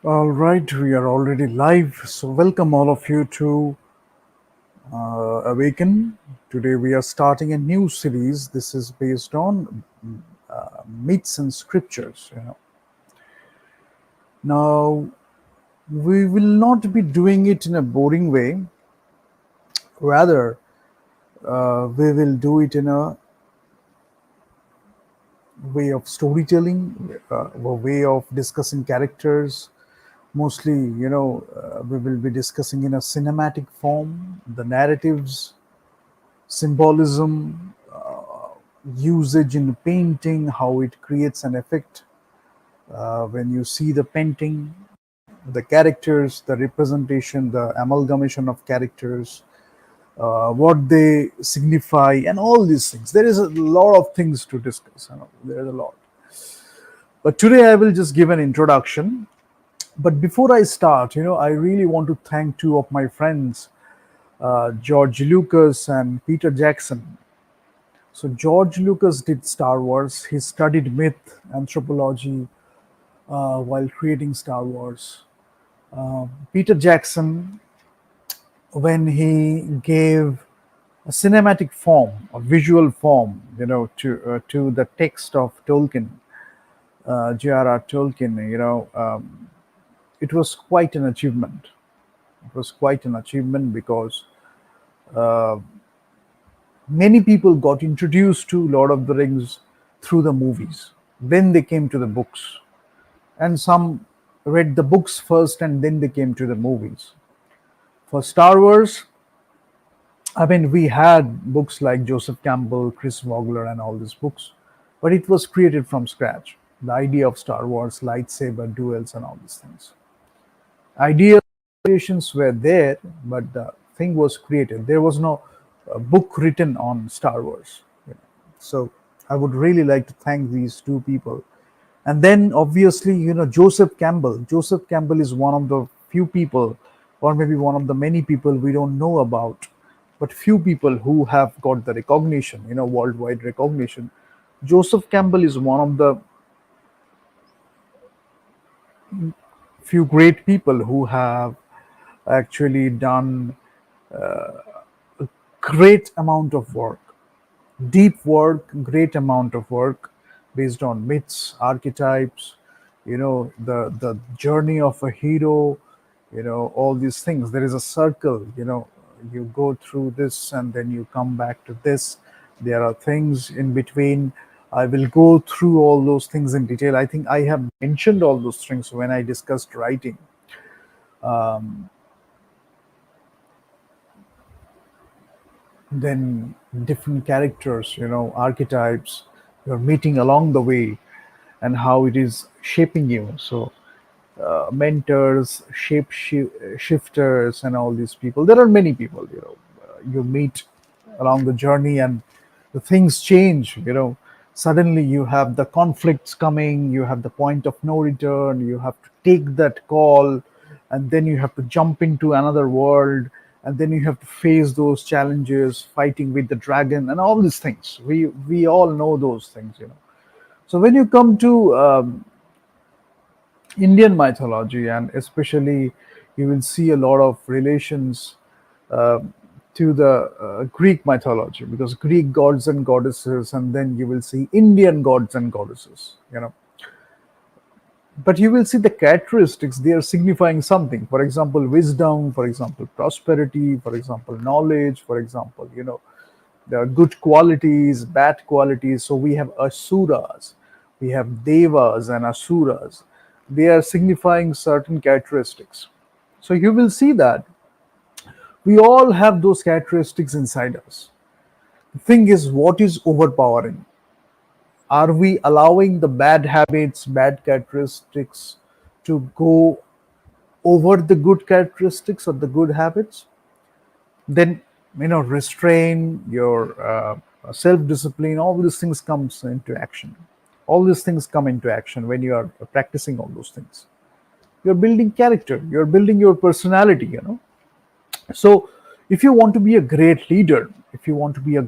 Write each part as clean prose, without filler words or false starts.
All right, we are already live. So, welcome all of you to Awaken. Today, we are starting a new series. This is based on myths and scriptures. Now, we will not be doing it in a boring way. Rather, we will do it in a way of storytelling, a way of discussing characters. Mostly, we will be discussing in a cinematic form the narratives, symbolism, usage in painting, how it creates an effect when you see the painting, the characters, the representation, the amalgamation of characters, what they signify, and all these things. There is a lot of things to discuss. There is a lot. But today I will just give an introduction. But before I start, I really want to thank two of my friends, George Lucas and Peter Jackson. So George Lucas did Star Wars. He studied myth, anthropology while creating Star Wars. Peter Jackson, when he gave a cinematic form, a visual form, to the text of Tolkien, J.R.R. Tolkien, it was quite an achievement. It was quite an achievement because many people got introduced to Lord of the Rings through the movies. Then they came to the books, and some read the books first and then they came to the movies. For Star Wars, I mean, we had books like Joseph Campbell, Chris Vogler, and all these books, but it was created from scratch. The idea of Star Wars, lightsaber duels, and all these things. Ideations were there, but the thing was created. There was no book written on Star Wars. So I would really like to thank these two people. And then obviously, Joseph Campbell. Joseph Campbell is one of the few people, or maybe one of the many people we don't know about, but few people who have got the recognition, worldwide recognition. Joseph Campbell is one of the few great people who have actually done great amount of work, deep work, great amount of work based on myths, archetypes, the journey of a hero, all these things. There is a circle, you go through this and then you come back to this. There are things in between. I will go through all those things in detail. I think I have mentioned all those things when I discussed writing. Then different characters, archetypes you're meeting along the way, and how it is shaping you. So mentors, shifters, and all these people. There are many people, you meet along the journey, and the things change. Suddenly you have the conflicts coming. You have the point of no return. You have to take that call, and then you have to jump into another world, and then you have to face those challenges, fighting with the dragon, and all these things. We all know those things. So when you come to Indian mythology, and especially you will see a lot of relations uh, to the Greek mythology, because Greek gods and goddesses, and then you will see Indian gods and goddesses. But you will see the characteristics, they are signifying something. For example, wisdom, for example, prosperity, for example, knowledge, for example, there are good qualities, bad qualities. So we have asuras, we have devas and asuras. They are signifying certain characteristics. So you will see that we all have those characteristics inside us. The thing is, what is overpowering? Are we allowing the bad habits, bad characteristics to go over the good characteristics or the good habits? Then, restrain your self-discipline. All these things comes into action. All these things come into action when you are practicing all those things. You're building character. You're building your personality. So if you want to be a great leader, if you want to be a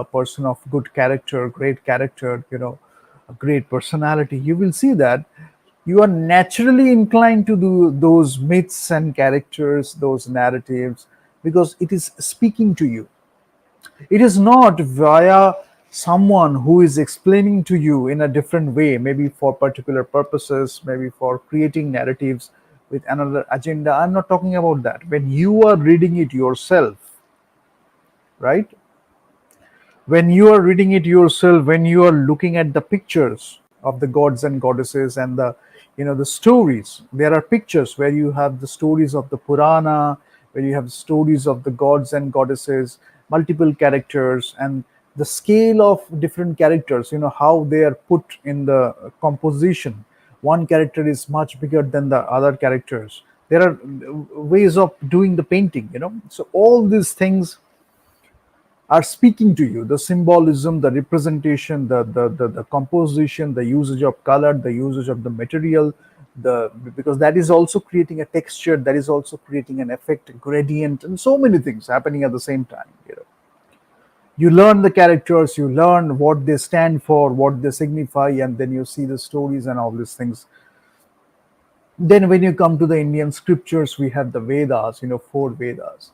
person of good character, great character, a great personality, you will see that you are naturally inclined to do those myths and characters, those narratives, because it is speaking to you. It is not via someone who is explaining to you in a different way, maybe for particular purposes, maybe for creating narratives with another agenda. I'm not talking about that. When you are reading it yourself, right? When you are reading it yourself, when you are looking at the pictures of the gods and goddesses and the, the stories, there are pictures where you have the stories of the Purana, where you have stories of the gods and goddesses, multiple characters, and the scale of different characters, how they are put in the composition. One character is much bigger than the other characters. There are ways of doing the painting, so all these things are speaking to you. The symbolism, the representation, the composition, the usage of color, the usage of the material, the because that is also creating a texture, that is also creating an effect, gradient, and so many things happening at the same time. You learn the characters, you learn what they stand for, what they signify, and then you see the stories and all these things. Then when you come to the Indian scriptures, we have the Vedas, four Vedas.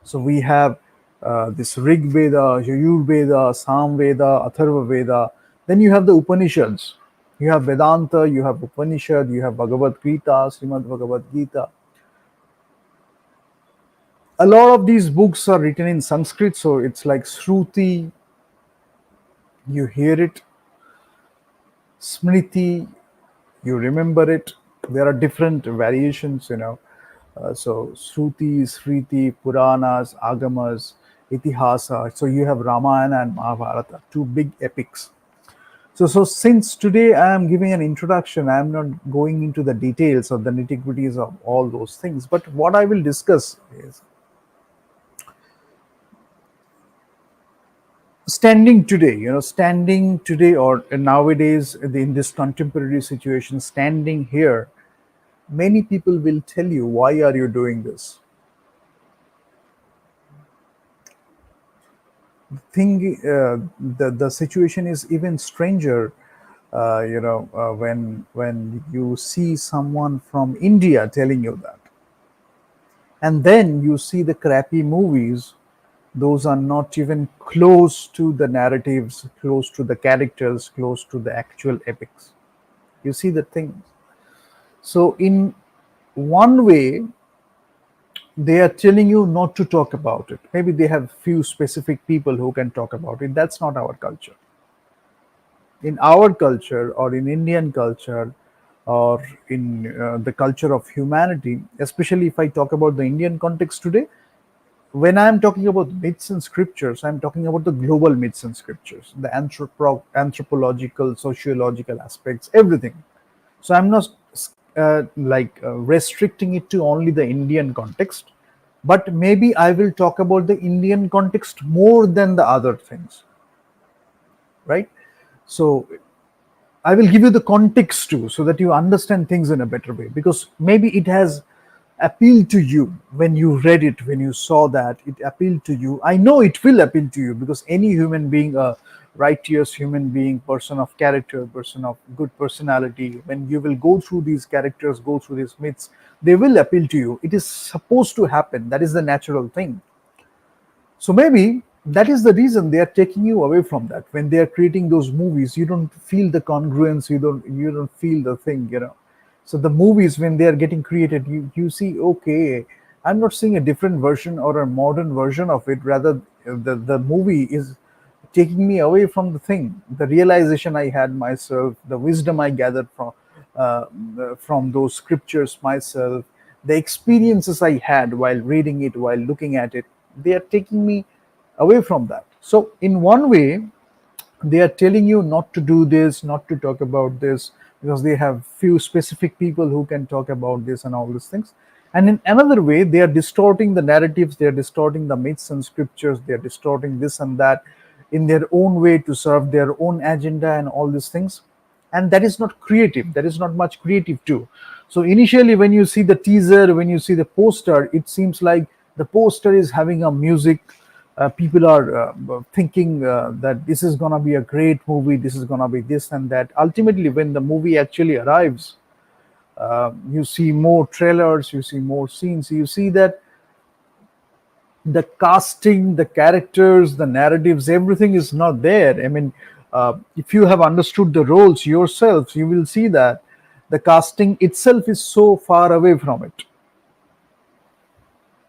So we have this Rig Veda, Yajur Veda, Sam Veda, Atharva Veda. Then you have the Upanishads. You have Vedanta, you have Upanishad, you have Bhagavad Gita, Srimad Bhagavad Gita. A lot of these books are written in Sanskrit, so it's like Shruti, you hear it, Smriti, you remember it. There are different variations. So Shruti, Smriti, Puranas, Agamas, Itihasa. So you have Ramayana and Mahabharata, two big epics. So since today I am giving an introduction, I am not going into the details of the nitty-gritties of all those things. But what I will discuss is standing today or nowadays in this contemporary situation, standing here, many people will tell you, why are you doing this? The situation is even stranger. When you see someone from India telling you that, and then you see the crappy movies, those are not even close to the narratives, close to the characters, close to the actual epics. You see the things. So in one way, they are telling you not to talk about it. Maybe they have few specific people who can talk about it. That's not our culture. In our culture, or in Indian culture, or in the culture of humanity, especially if I talk about the Indian context today, when I'm talking about myths and scriptures, I'm talking about the global myths and scriptures, the anthropological, sociological aspects, everything. So I'm not restricting it to only the Indian context, but maybe I will talk about the Indian context more than the other things, right? So I will give you the context too, so that you understand things in a better way, because maybe it has appealed to you when you read it, when you saw that, it appealed to you. I know it will appeal to you, because any human being, a righteous human being, person of character, person of good personality, when you will go through these characters, go through these myths, they will appeal to you. It is supposed to happen. That is the natural thing. So maybe that is the reason they are taking you away from that. When they are creating those movies, you don't feel the congruence, you don't feel the thing. So the movies, when they are getting created, you see, okay, I'm not seeing a different version or a modern version of it. Rather, the movie is taking me away from the thing, the realization I had myself, the wisdom I gathered from those scriptures myself, the experiences I had while reading it, while looking at it. They are taking me away from that. So in one way, they are telling you not to do this, not to talk about this, because they have few specific people who can talk about this and all these things. And in another way, they are distorting the narratives, they are distorting the myths and scriptures, they are distorting this and that in their own way to serve their own agenda and all these things. And that is not creative, that is not much creative too. So initially, when you see the teaser, when you see the poster, it seems like the poster is having a music. People are thinking that this is going to be a great movie, this is going to be this and that. Ultimately, when the movie actually arrives, You see more trailers, you see more scenes, you see that the casting, the characters, the narratives, everything is not there. I mean, if you have understood the roles yourself, you will see that the casting itself is so far away from it.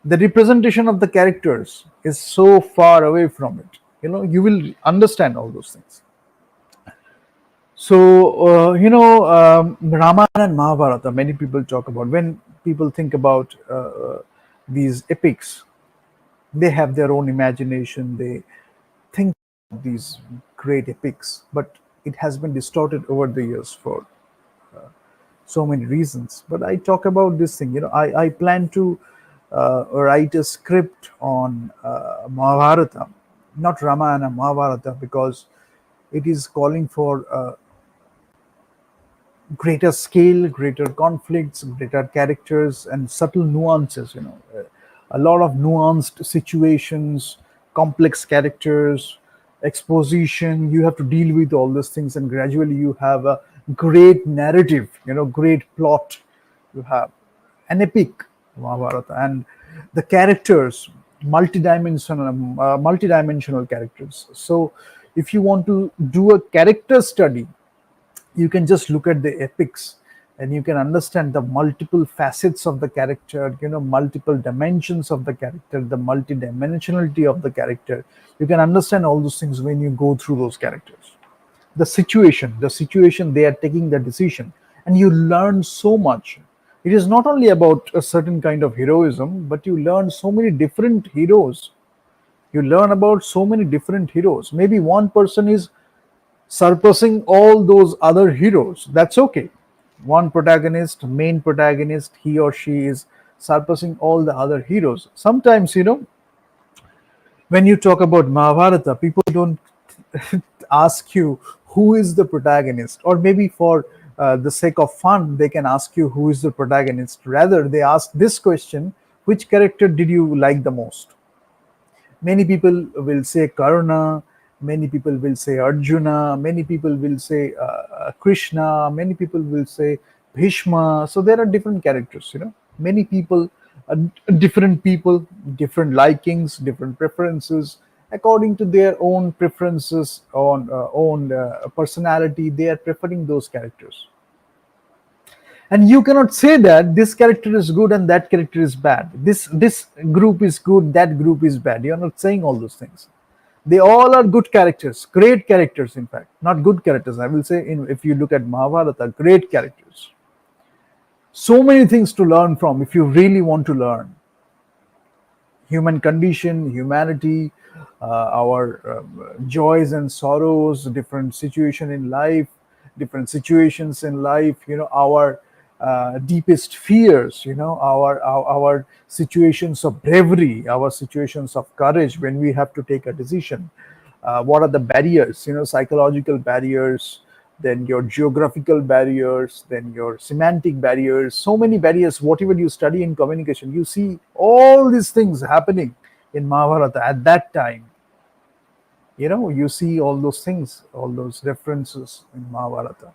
The representation of the characters is so far away from it. You will understand all those things. So, Ramayana and Mahabharata, many people talk about. When people think about these epics, they have their own imagination. They think of these great epics, but it has been distorted over the years for so many reasons. But I talk about this thing. I plan to write a script on Mahabharata, not Ramayana, Mahabharata, because it is calling for greater scale, greater conflicts, greater characters, and subtle nuances. A lot of nuanced situations, complex characters, exposition. You have to deal with all these things, and gradually you have a great narrative. Great plot. You have an epic Mahabharata, and the characters, multidimensional characters. So, if you want to do a character study, you can just look at the epics and you can understand the multiple facets of the character, multiple dimensions of the character, the multidimensionality of the character. You can understand all those things when you go through those characters. The situation they are taking the decision, and you learn so much. It is not only about a certain kind of heroism, but you learn so many different heroes. You learn about so many different heroes. Maybe one person is surpassing all those other heroes. That's okay. One protagonist, main protagonist, he or she is surpassing all the other heroes. Sometimes, when you talk about Mahabharata, people don't ask you who is the protagonist, or maybe for the sake of fun, they can ask you who is the protagonist. Rather, they ask this question: which character did you like the most? Many people will say Karna, many people will say Arjuna, many people will say Krishna, many people will say Bhishma. So there are different characters, many people, uh, different people, different likings, different preferences. According to their own preferences, own personality, they are preferring those characters. And you cannot say that this character is good and that character is bad, this group is good, that group is bad. You're not saying all those things. They all are good characters, great characters. In fact, not good characters, I will say. If you look at Mahabharata, great characters, so many things to learn from if you really want to learn human condition, humanity, our joys and sorrows, different situation in life, different situations in life. Our deepest fears. Our situations of bravery, our situations of courage when we have to take a decision. What are the barriers? Psychological barriers, then your geographical barriers, then your semantic barriers, so many barriers. Whatever you study in communication, you see all these things happening in Mahabharata at that time. You see all those things, all those references in Mahabharata.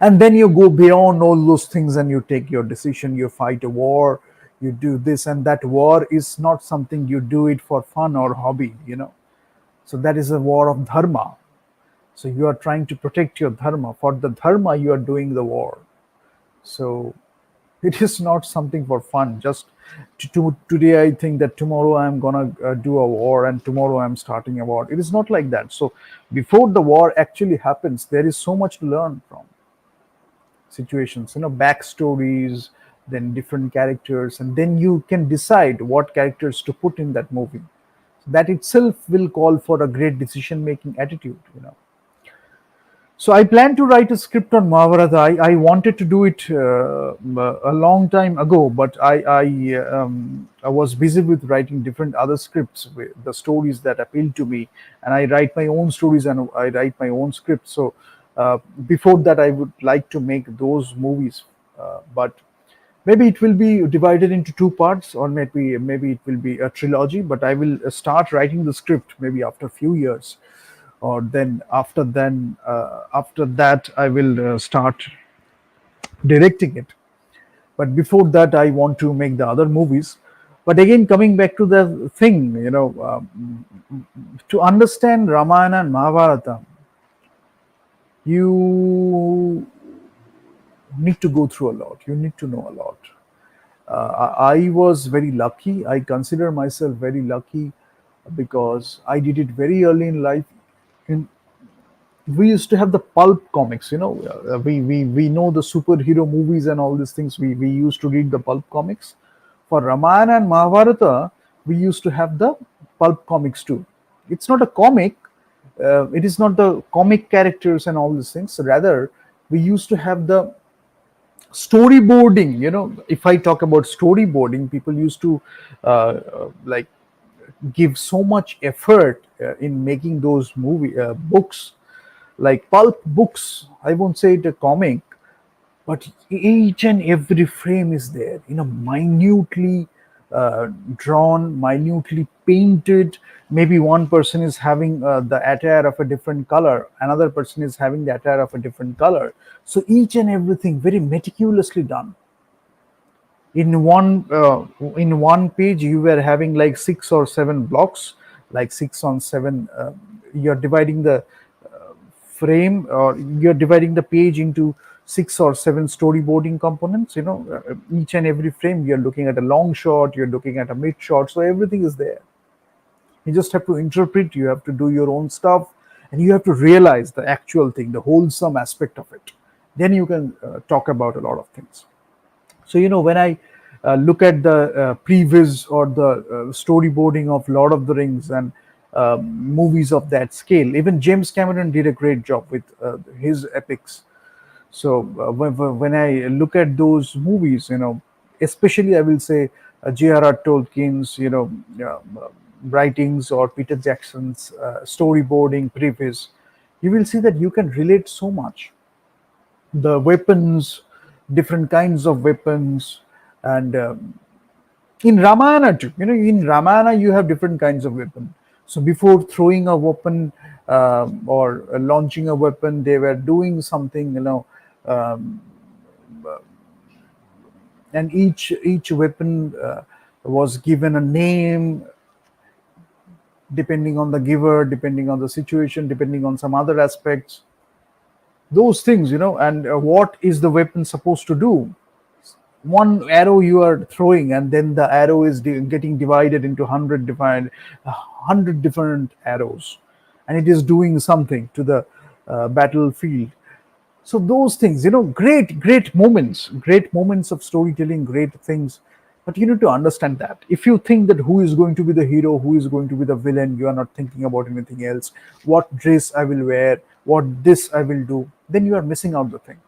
And then you go beyond all those things and you take your decision, you fight a war, you do this, and that war is not something you do it for fun or hobby. So that is a war of dharma. So you are trying to protect your dharma. For the dharma, you are doing the war. So it is not something for fun. Just today, I think that tomorrow I'm gonna do a war, and tomorrow I'm starting a war. It is not like that. So before the war actually happens, there is so much to learn from situations, backstories, then different characters, and then you can decide what characters to put in that movie. That itself will call for a great decision making attitude. So I plan to write a script on Mahabharata. I wanted to do it a long time ago, but I was busy with writing different other scripts, with the stories that appeal to me, and I write my own stories and I write my own scripts. So before that, I would like to make those movies, but maybe it will be divided into two parts, or maybe it will be a trilogy. But I will start writing the script maybe after a few years, or then after that I will start directing it. But before that, I want to make the other movies. But again, coming back to the thing, to understand Ramayana and Mahabharata, you need to go through a lot. You need to know a lot. I was very lucky. I consider myself very lucky because I did it very early in life. In, we used to have the pulp comics, we know the superhero movies and all these things. We used to read the pulp comics. For Ramayana and Mahabharata, we used to have the pulp comics too. It's not a comic, it is not the comic characters and all these things. Rather, we used to have the storyboarding. If I talk about storyboarding, people used to like give so much effort in making those movie books, like pulp books. I won't say it a comic, but each and every frame is there, minutely drawn, minutely painted. Maybe one person is having the attire of a different color, another person is having the attire of a different color. So each and everything very meticulously done. In one page you were having like 6 or 7 blocks, like 6 on 7. You're dividing the frame, or you're dividing the page into 6 or 7 storyboarding components. Each and every frame, you're looking at a long shot, you're looking at a mid shot, so everything is there. You just have to interpret, you have to do your own stuff, and you have to realize the actual thing, the wholesome aspect of it. Then you can talk about a lot of things. So when I look at the previs or the storyboarding of Lord of the Rings and movies of that scale, even James Cameron did a great job with his epics. So when I look at those movies, especially I will say J.R.R. Tolkien's, writings, or Peter Jackson's storyboarding previs, you will see that you can relate so much. The weapons, different kinds of weapons, and in Ramayana too. In Ramayana you have different kinds of weapon. So before throwing a weapon or launching a weapon, they were doing something, um, and each weapon was given a name, depending on the giver, depending on the situation, depending on some other aspects. Those things, and what is the weapon supposed to do? One arrow you are throwing, and then the arrow is getting divided into 100 different arrows, and it is doing something to the battlefield. So those things, great moments of storytelling, great things. But you need to understand that if you think that who is going to be the hero, who is going to be the villain, you are not thinking about anything else. What dress I will wear, what this I will do, then you are missing out the thing,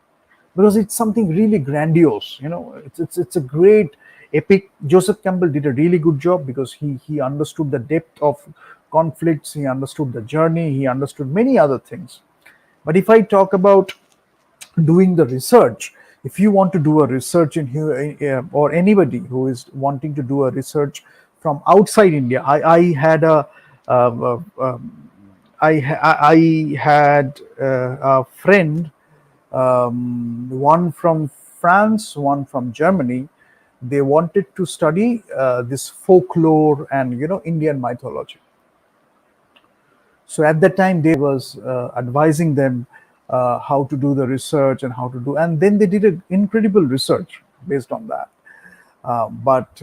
because it's something really grandiose. It's a great epic. Joseph Campbell did a really good job because he understood the depth of conflicts, he understood the journey, he understood many other things. But if I talk about doing the research, if you want to do a research in here, or anybody who is wanting to do a research from outside India, I had I had a friend, one from France, one from Germany. They wanted to study this folklore and Indian mythology. So at that time, they was advising them how to do the research and how to do, and then they did an incredible research based on that. But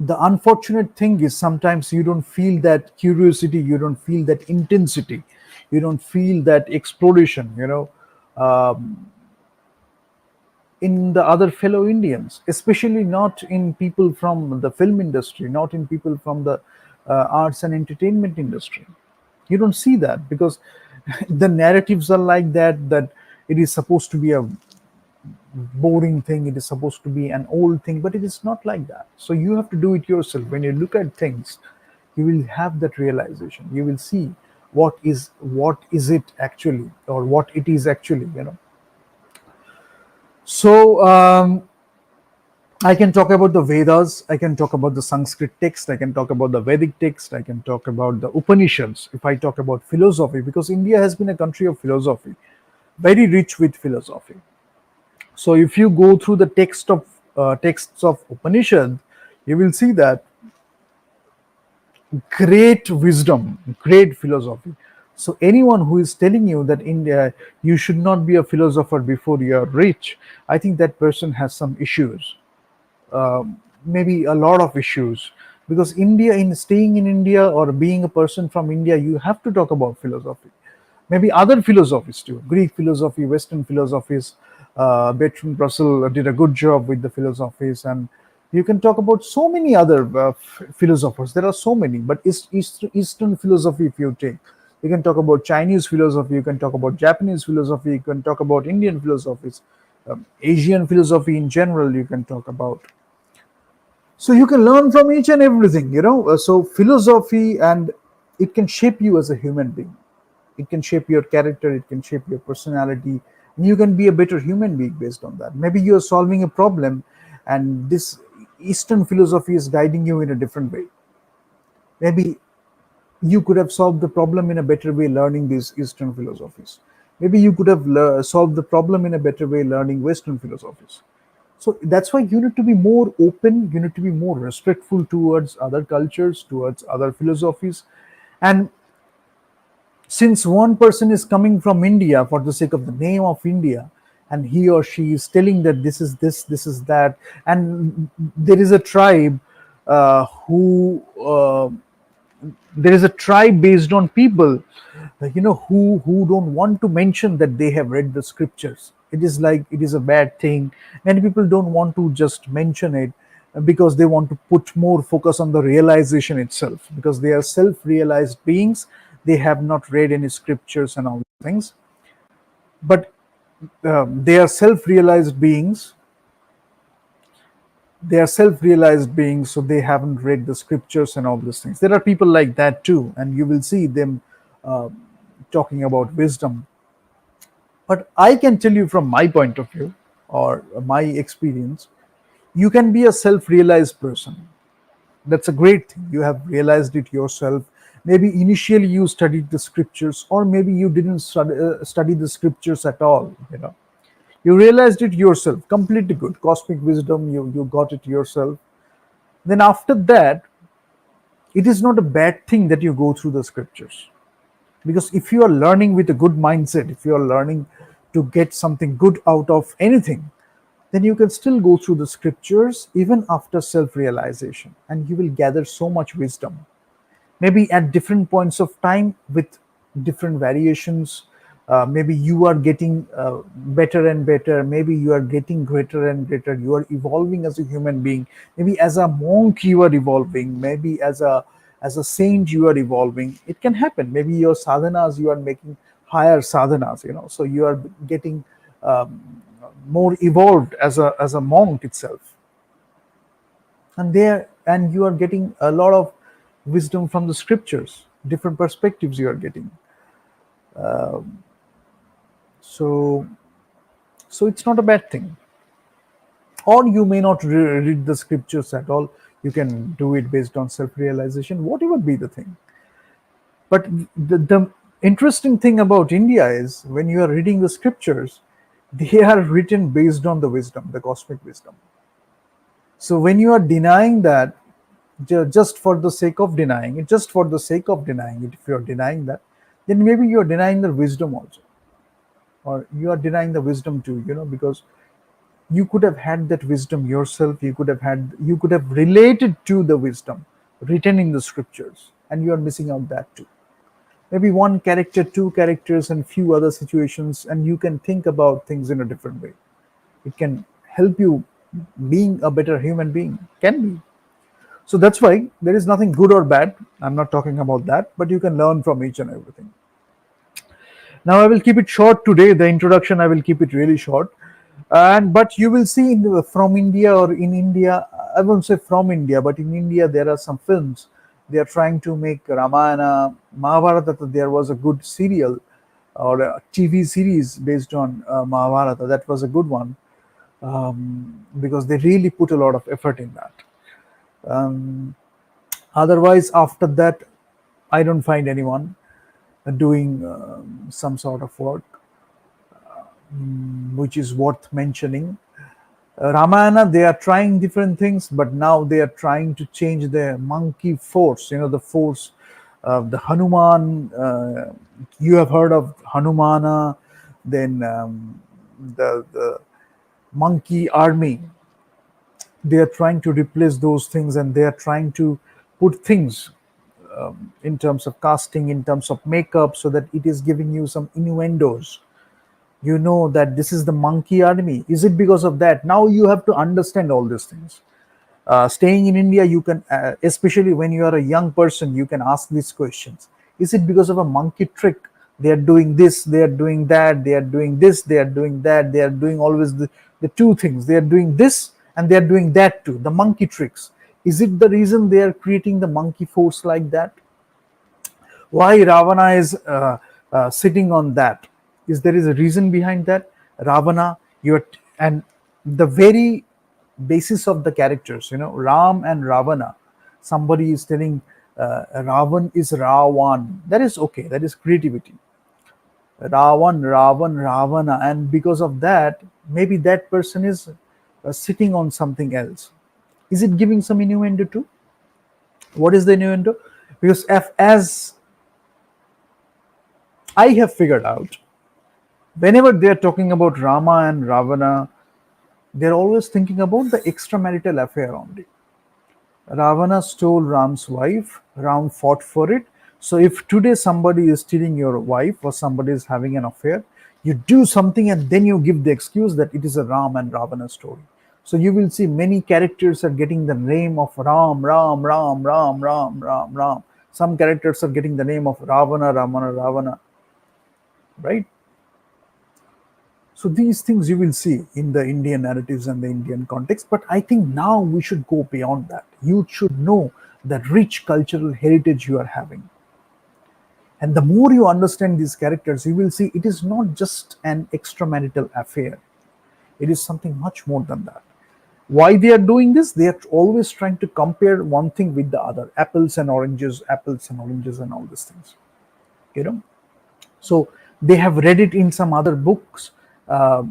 the unfortunate thing is sometimes you don't feel that curiosity, you don't feel that intensity, you don't feel that exploration. In the other fellow Indians, especially not in people from the film industry, not in people from the arts and entertainment industry. You don't see that because the narratives are like that, that it is supposed to be a boring thing, it is supposed to be an old thing, but it is not like that. So you have to do it yourself. When you look at things, you will have that realization. You will see what is it actually, or what it is actually. So I can talk about the Vedas, I can talk about the Sanskrit text, I can talk about the Vedic text, I can talk about the Upanishads. If I talk about philosophy, because India has been a country of philosophy, very rich with philosophy. So if you go through the texts of Upanishad, you will see that great wisdom, great philosophy. So anyone who is telling you that India, you should not be a philosopher before you are rich, I think that person has some issues, maybe a lot of issues, because India, in staying in India or being a person from India, you have to talk about philosophy, maybe other philosophies too, Greek philosophy, Western philosophies. Bertrand Russell did a good job with the philosophies, and you can talk about so many other philosophers. There are so many, but Eastern philosophy, if you take, you can talk about Chinese philosophy, you can talk about Japanese philosophy, you can talk about Indian philosophies, Asian philosophy in general, you can talk about. So you can learn from each and everything, so philosophy, and it can shape you as a human being. It can shape your character, it can shape your personality, and you can be a better human being based on that. Maybe you're solving a problem, and this Eastern philosophy is guiding you in a different way. Maybe you could have solved the problem in a better way learning these Eastern philosophies. Maybe you could have solved the problem in a better way learning Western philosophies. So that's why you need to be more open, you need to be more respectful towards other cultures, towards other philosophies. And since one person is coming from India for the sake of the name of India, and he or she is telling that this is this, this is that, and there is a tribe who there is a tribe based on people, who don't want to mention that they have read the scriptures. It is like it is a bad thing. Many people don't want to just mention it, because they want to put more focus on the realization itself, because they are self-realized beings. They have not read any scriptures and all these things, but they are self-realized beings. They are self-realized beings, so they haven't read the scriptures and all these things. There are people like that too, and you will see them uh, talking about wisdom. But I can tell you from my point of view, or my experience, you can be a self-realized person. That's a great thing. You have realized it yourself. Maybe initially you studied the scriptures, or maybe you didn't study the scriptures at all. You realized it yourself. Completely good. Cosmic wisdom. You got it yourself. Then after that, it is not a bad thing that you go through the scriptures, because if you are learning with a good mindset, if you are learning to get something good out of anything, then you can still go through the scriptures even after self realization, and you will gather so much wisdom, maybe at different points of time with different variations. Maybe you are getting better and better, maybe you are getting greater and greater, you are evolving as a human being, maybe as a monk you are evolving, maybe as a saint you are evolving. It can happen. Maybe your sadhanas, you are making higher sadhanas, so you are getting more evolved as a monk itself, and you are getting a lot of wisdom from the scriptures, different perspectives you are getting. So so it's not a bad thing. Or you may not read the scriptures at all. You can do it based on self realization, whatever be the thing. But the interesting thing about India is, when you are reading the scriptures, they are written based on the wisdom, the cosmic wisdom. So when you are denying that, just for the sake of denying it, just for the sake of denying it, if you are denying that, then maybe you are denying the wisdom also, or you are denying the wisdom too, because you could have had that wisdom yourself. You could have related to the wisdom written in the scriptures, and you are missing out that too. Maybe one character, two characters, and few other situations, and you can think about things in a different way. It can help you being a better human being, can be. So that's why there is nothing good or bad. I'm not talking about that, but you can learn from each and everything. Now I will keep it short today. The introduction I will keep it really short, and but you will see from India, or in India, I won't say from India, but in India there are some films. They are trying to make Ramayana, Mahabharata. There was a good serial or a TV series based on Mahabharata. That was a good one, because they really put a lot of effort in that. Um, Otherwise, after that, I don't find anyone doing some sort of work. which is worth mentioning. Ramayana, they are trying different things, but now they are trying to change the monkey force, the force of the Hanuman. You have heard of Hanumana, then the monkey army. They are trying to replace those things, and they are trying to put things in terms of casting, in terms of makeup, so that it is giving you some innuendos. You know that this is the monkey army. Is it because of that? Now you have to understand all these things. Staying in India, you can, especially when you are a young person, you can ask these questions. Is it because of a monkey trick? They are doing this, they are doing that, they are doing this, they are doing that, they are doing always the two things. They are doing this and they are doing that too, the monkey tricks. Is it the reason they are creating the monkey force like that? Why Ravana is sitting on that? Is there is a reason behind that? Ravana, and the very basis of the characters, Ram and Ravana. Somebody is telling Ravan is Ravan. That is okay. That is creativity. Ravan, Ravana, and because of that, maybe that person is sitting on something else. Is it giving some innuendo too? What is the innuendo? Because as I have figured out, whenever they are talking about Rama and Ravana, they're always thinking about the extramarital affair only. Ravana stole Ram's wife, Ram fought for it. So if today somebody is stealing your wife or somebody is having an affair, you do something and then you give the excuse that it is a Ram and Ravana story. So you will see many characters are getting the name of Ram, Ram, Ram, Ram, Ram, Ram, Ram. Some characters are getting the name of Ravana, Ramana, Ravana, right? So these things you will see in the Indian narratives and the Indian context. But I think now we should go beyond that. You should know that rich cultural heritage you are having. And the more you understand these characters, you will see it is not just an extramarital affair. It is something much more than that. Why they are doing this? They are always trying to compare one thing with the other. Apples and oranges and all these things. You know? So they have read it in some other books, uh,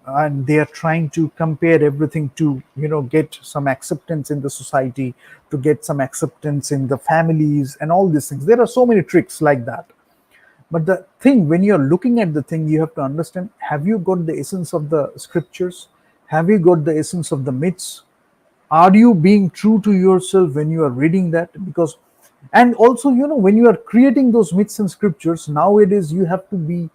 and they are trying to compare everything to get some acceptance in the society, to get some acceptance in the families and all these things. There are so many tricks like that. But the thing, when you're looking at the thing, you have to understand, have you got the essence of the scriptures? Have you got the essence of the myths? Are you being true to yourself when you are reading that? Because, and also, when you are creating those myths and scriptures nowadays, you have to be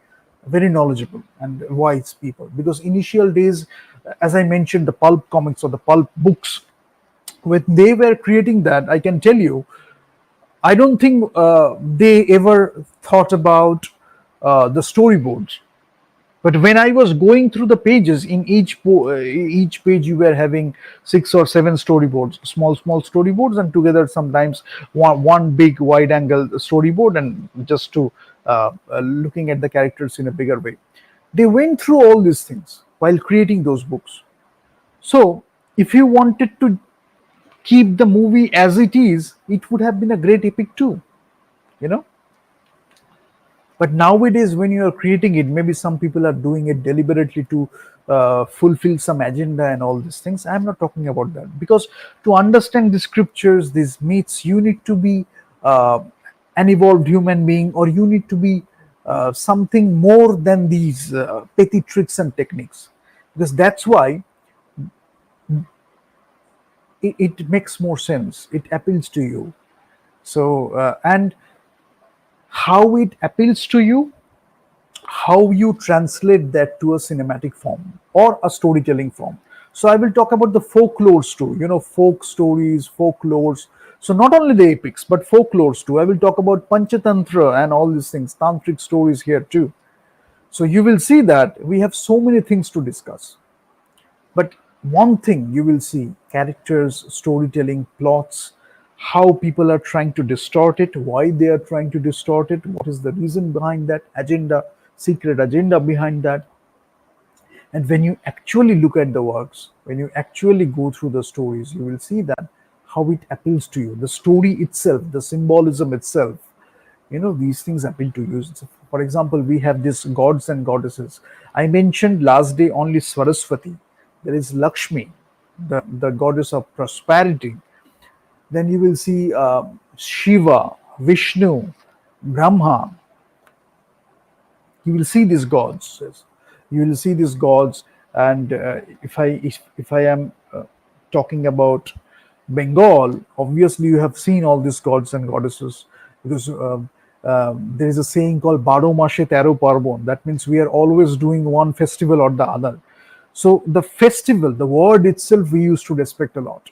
very knowledgeable and wise people. Because initial days, as I mentioned, the pulp comics or the pulp books, when they were creating that, I can tell you, I don't think they ever thought about the storyboards. But when I was going through the pages, in each page you were having 6 or 7 storyboards, small storyboards, and together sometimes one big wide angle storyboard, and just to looking at the characters in a bigger way. They went through all these things while creating those books. So if you wanted to keep the movie as it is, it would have been a great epic too, you know. But nowadays, when you are creating it, maybe some people are doing it deliberately to fulfill some agenda and all these things. I'm not talking about that, because to understand the scriptures, these myths, you need to be uh, an evolved human being, or you need to be something more than these petty tricks and techniques, because that's why it makes more sense. It appeals to you. So and how it appeals to you, how you translate that to a cinematic form or a storytelling form. So I will talk about the folklores too, folk stories, folklores. So not only the epics, but folklores too. I will talk about Panchatantra and all these things, tantric stories here too. So you will see that we have so many things to discuss. But one thing you will see: characters, storytelling, plots, how people are trying to distort it, why they are trying to distort it, what is the reason behind that agenda, secret agenda behind that. And when you actually look at the works, when you actually go through the stories, you will see that how it appeals to you. The story itself, the symbolism itself, these things appeal to you. For example, we have these gods and goddesses. I mentioned last day only Saraswati. There is Lakshmi, the goddess of prosperity. Then you will see Shiva, Vishnu, Brahma. You will see these gods. Yes. You will see these gods. And if I am talking about Bengal, obviously you have seen all these gods and goddesses, because there is a saying called "Baro Mashe Tero Parbon." That means we are always doing one festival or the other. So the festival, the word itself, we used to respect a lot.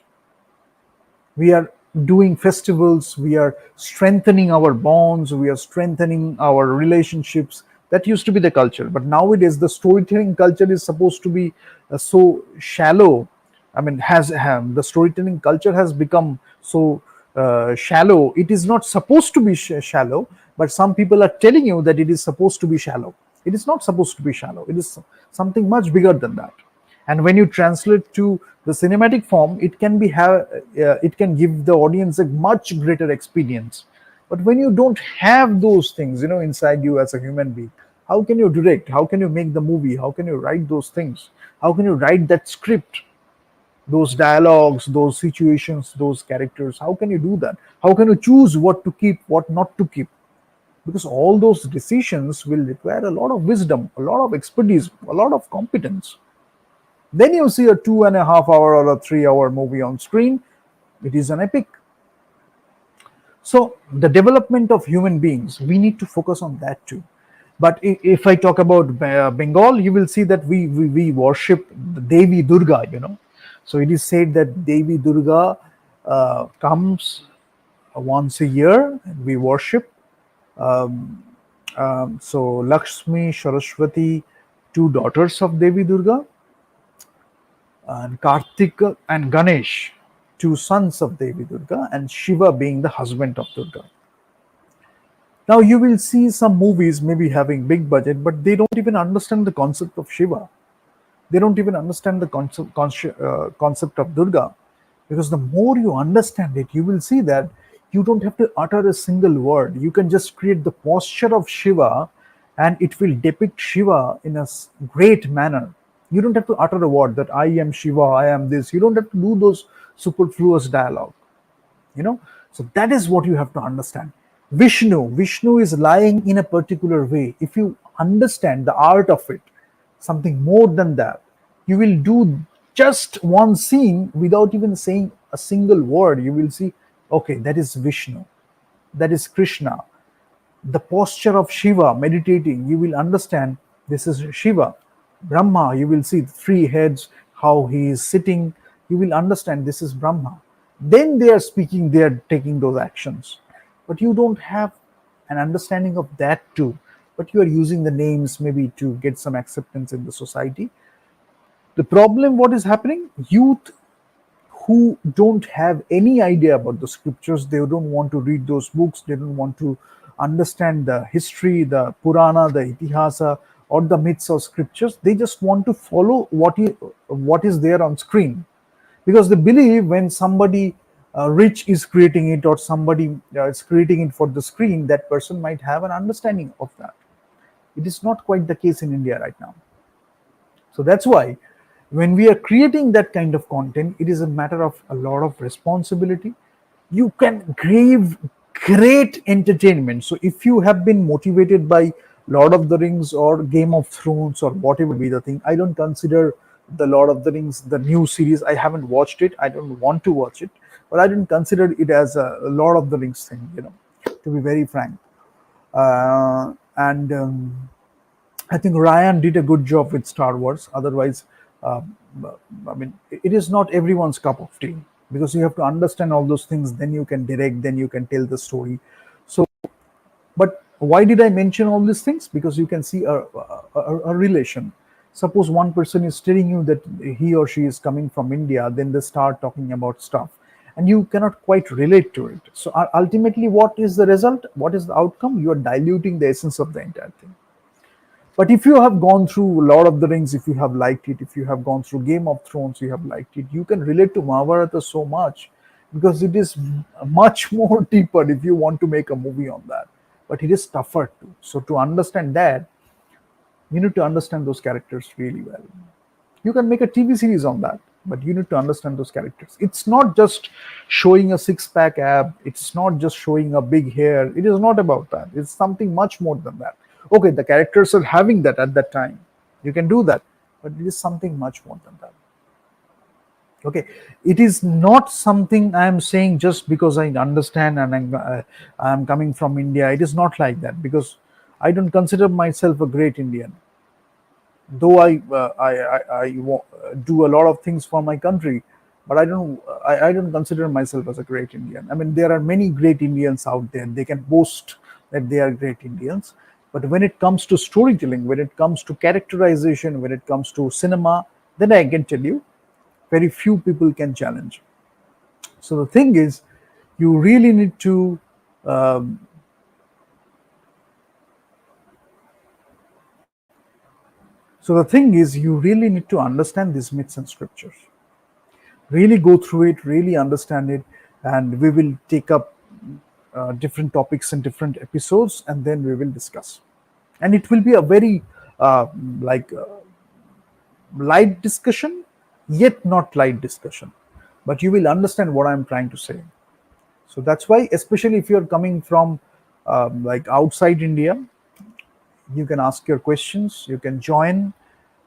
We are doing festivals, we are strengthening our bonds, we are strengthening our relationships. That used to be the culture, but nowadays the storytelling culture is supposed to be so shallow. I mean, has the storytelling culture has become so shallow. It is not supposed to be shallow, but some people are telling you that it is supposed to be shallow. It is not supposed to be shallow. It is something much bigger than that. And when you translate to the cinematic form, it can be it can give the audience a much greater experience. But when you don't have those things, inside you as a human being, how can you direct? How can you make the movie? How can you write those things? How can you write that script, those dialogues, those situations, those characters? How can you do that? How can you choose what to keep, what not to keep? Because all those decisions will require a lot of wisdom, a lot of expertise, a lot of competence. Then you see a 2.5 hour or a 3 hour movie on screen. It is an epic. So the development of human beings, we need to focus on that too. But if I talk about Bengal, you will see that we worship the Devi Durga. So it is said that Devi Durga comes once a year, and we worship. So Lakshmi, Saraswati, two daughters of Devi Durga, and Kartika and Ganesh, two sons of Devi Durga, and Shiva being the husband of Durga. Now you will see some movies maybe having big budget, but they don't even understand the concept of Shiva. They don't even understand the concept of Durga, because the more you understand it, you will see that you don't have to utter a single word. You can just create the posture of Shiva, and it will depict Shiva in a great manner. You don't have to utter a word that I am Shiva, I am this. You don't have to do those superfluous dialogue. So that is what you have to understand. Vishnu is lying in a particular way. If you understand the art of it, something more than that, you will do just one scene without even saying a single word. You will see, okay, that is Vishnu, that is Krishna. The posture of Shiva meditating, you will understand this is Shiva. Brahma, you will see three heads, how he is sitting, you will understand this is Brahma. Then they are speaking, they are taking those actions. But you don't have an understanding of that too. But you are using the names maybe to get some acceptance in the society. The problem, what is happening? Youth who don't have any idea about the scriptures, they don't want to read those books, they don't want to understand the history, the Purana, the Itihasa, or the myths of scriptures. They just want to follow what is there on screen, because they believe when somebody rich is creating it, or somebody is creating it for the screen, that person might have an understanding of that. It is not quite the case in India right now. So that's why when we are creating that kind of content, it is a matter of a lot of responsibility. You can crave great entertainment. So if you have been motivated by Lord of the Rings or Game of Thrones or whatever be the thing, I don't consider the Lord of the Rings, the new series, I haven't watched it. I don't want to watch it, but I didn't consider it as a Lord of the Rings thing, to be very frank. And I think Ryan did a good job with Star Wars. Otherwise, uh, I mean, it is not everyone's cup of tea, because you have to understand all those things. Then you can direct. Then you can tell the story. So, but why did I mention all these things? Because you can see a relation. Suppose one person is telling you that he or she is coming from India, then they start talking about stuff, and you cannot quite relate to it. So ultimately, what is the result? What is the outcome? You are diluting the essence of the entire thing. But if you have gone through Lord of the Rings, if you have liked it, if you have gone through Game of Thrones, you have liked it, you can relate to Mahabharata so much, because it is much more deeper if you want to make a movie on that. but it is tougher too. So to understand that, you need to understand those characters really well. You can make a TV series on that, but you need to understand those characters. It's not just showing a six pack ab, it's not just showing a big hair. It is not about that. It's something much more than that. Okay, the characters are having that at that time. You can do that, but it is something much more than that. Okay, it is not something I am saying just because I understand and I'm coming from India. It is not like that, because I don't consider myself a great Indian, though do a lot of things for my country, but I don't consider myself as a great Indian. I mean, there are many great Indians out there. They can boast that they are great Indians, but when it comes to storytelling, when it comes to characterization, when it comes to cinema, then I can tell you very few people can challenge. So the thing is, you really need to um, so the thing is, you really need to understand these myths and scriptures, really go through it, really understand it, and we will take up different topics in different episodes, and then we will discuss. And it will be a very uh, like light discussion, yet not light discussion, but you will understand what I'm trying to say. So that's why, especially if you're coming from like outside India, you can ask your questions, you can join,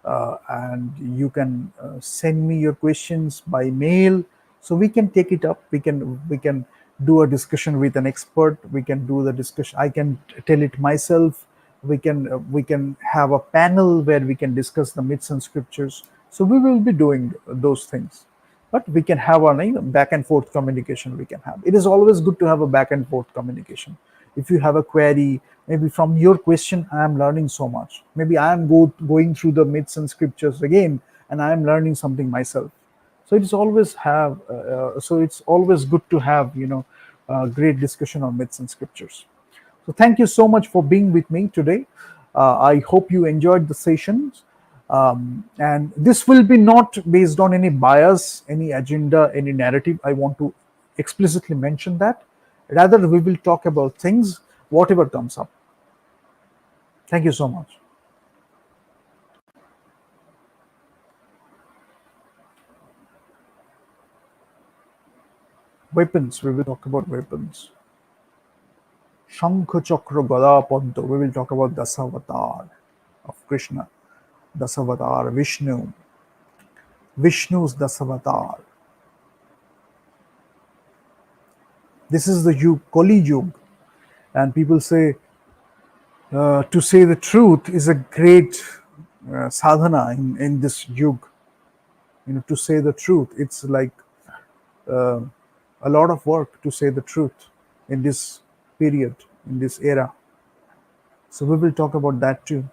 and you can send me your questions by mail, so we can take it up. We can do a discussion with an expert. We can do the discussion. I can tell it myself. We can have a panel where we can discuss the myths and scriptures. So we will be doing those things, but we can have a back and forth communication. We can have, it is always good to have a back and forth communication. If you have a query, maybe from your question I am learning so much, maybe I am going through the myths and scriptures again, and I am learning something myself. So it's always good to have great discussion on myths and scriptures. So thank you so much for being with me today. I hope you enjoyed the sessions. And this will be not based on any bias, any agenda, any narrative. I want to explicitly mention that. Rather, we will talk about things, whatever comes up. Thank you so much. Weapons, we will talk about weapons. Shankha Chakra Gada Padma, we will talk about Dasavatar of Krishna. Dasavatar, Vishnu. Vishnu's Dasavatar. This is the Yug, Kali Yug. And people say to say the truth is a great sadhana in this Yug. To say the truth, it's like uh, a lot of work to say the truth in this period, in this era. So we will talk about that too.